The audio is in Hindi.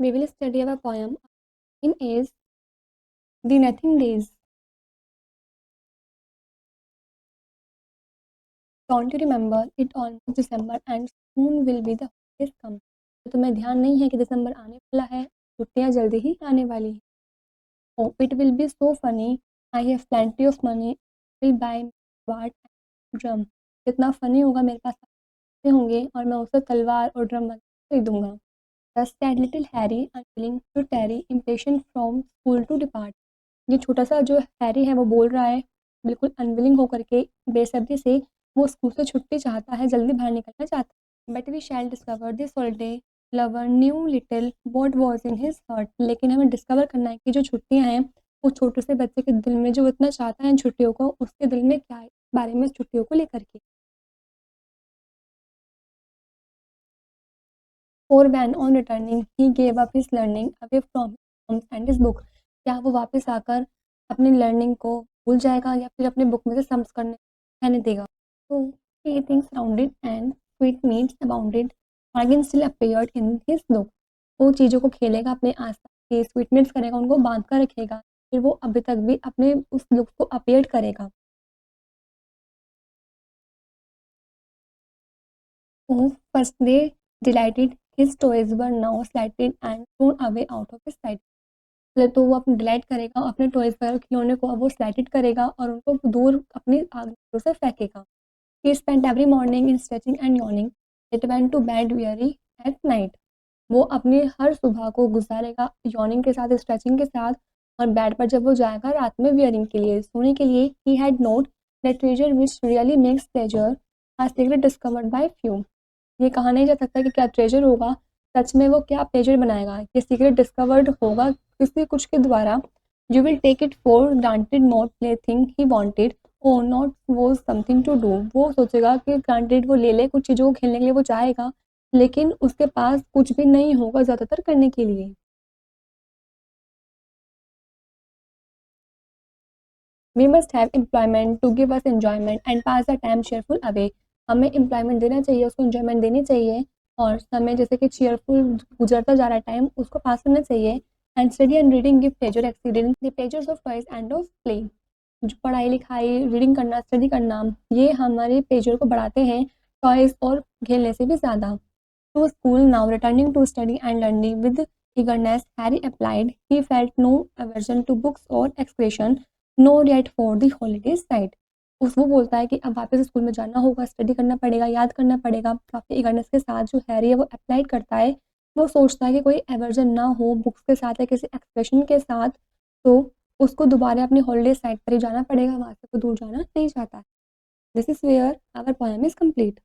we will study our poem in is The Nothing Days. Don't you remember it almost December and soon will be the holidays come. तो तुम्हें ध्यान नहीं है कि दिसंबर आने वाला है, छुट्टियां जल्दी ही आने वाली हैं. Oh, it will be so funny. I have plenty of money. Will buy what drum. कितना फनी होगा, मेरे पास पैसे होंगे और मैं उससे तलवार और drum खरीदूंगा. Thus said little Harry, unwilling to tarry, impatient from school to depart. ये छोटा सा जो हैरी है वो बोल रहा है, बिल्कुल अनविलिंग होकर के, बेसब्री से वो स्कूल से छुट्टी चाहता है, जल्दी बाहर निकलना चाहता है. But we shall discover this holiday lover knew little what was in his heart. लेकिन हमें डिस्कवर करना है कि जो छुट्टियां हैं वो छोटे से बच्चे के दिल में, जो इतना चाहता है इन छुट्टियों को, उसके दिल में क्या है इस बारे में, छुट्टियों को लेकर के. और when on returning he gave up his learning away from his and his book. क्या वो वापस आकर अपनी लर्निंग को भूल जाएगा या फिर अपने बुक में से सम्स करने रहने देगा. तो he thinks rounded and sweet meats abounded bargain still appeared in his look. वो चीज़ों को खेलेगा, अपने आसपास के स्वीटनेट्स करेगा, उनको बांध कर रखेगा, फिर वो अभी तक भी अपने उस लुक को अपीयर करेगा. तो first day delighted his toys were now slighted and thrown away out of his sight. तो वो अपने डिलाइट करेगा, अपने टॉयज वगैरह खिलौने को अब वो स्लाइटेड करेगा और उनको दूर अपनी आंखों से फेंकेगा. He spent every morning in stretching and yawning. It went to bed weary at night. वो अपनी हर सुबह को गुजारेगा यॉर्निंग के साथ, स्ट्रेचिंग के साथ, और बेड पर जब वो जाएगा रात में वियरिंग के लिए, सोने के लिए. He had known that treasure which really makes pleasure are secretly discovered by few. ये कहा नहीं जा सकता कि क्या ट्रेजर होगा, सच में वो क्या प्लेजर बनाएगा, ये सीक्रेट डिस्कवर्ड होगा किसी कुछ के द्वारा. You will take it for granted not play thing he wanted or not was something to do. वो सोचेगा कि ग्रांटेड वो ले ले, कुछ चीज़ों को खेलने के लिए वो चाहेगा, लेकिन उसके पास कुछ भी नहीं होगा ज़्यादातर करने के लिए. We must have employment to give us enjoyment and pass the time cheerful away. हमें एम्प्लॉयमेंट देना चाहिए, उसको एन्जॉयमेंट देनी चाहिए, और समय जैसे कि चेयरफुल गुजरता जा रहा है टाइम, उसको पास करना चाहिए. And study and reading give pleasure accident the pleasures of toys end of play. जो पढ़ाई लिखाई, रीडिंग करना, स्टडी करना, ये हमारे प्लेजर को बढ़ाते हैं टॉयज और खेलने से भी ज़्यादा. To school now returning to study and learning with eagerness Harry applied. He felt no aversion to books or excretion, nor yet for the holidays side. वो बोलता है कि अब वापस स्कूल में जाना होगा, स्टडी करना पड़ेगा, याद करना पड़ेगा. काफ़ी ईगरनेस के साथ जो हैरी है वो अप्लाइड करता है. वो सोचता है कि कोई एवर्जन ना हो बुक्स के साथ या किसी एक्सप्रेशन के साथ, तो उसको दोबारा अपनी हॉलीडे साइड पर ही जाना पड़ेगा, वहाँ से वो दूर जाना नहीं चाहता. This is where our poem is complete.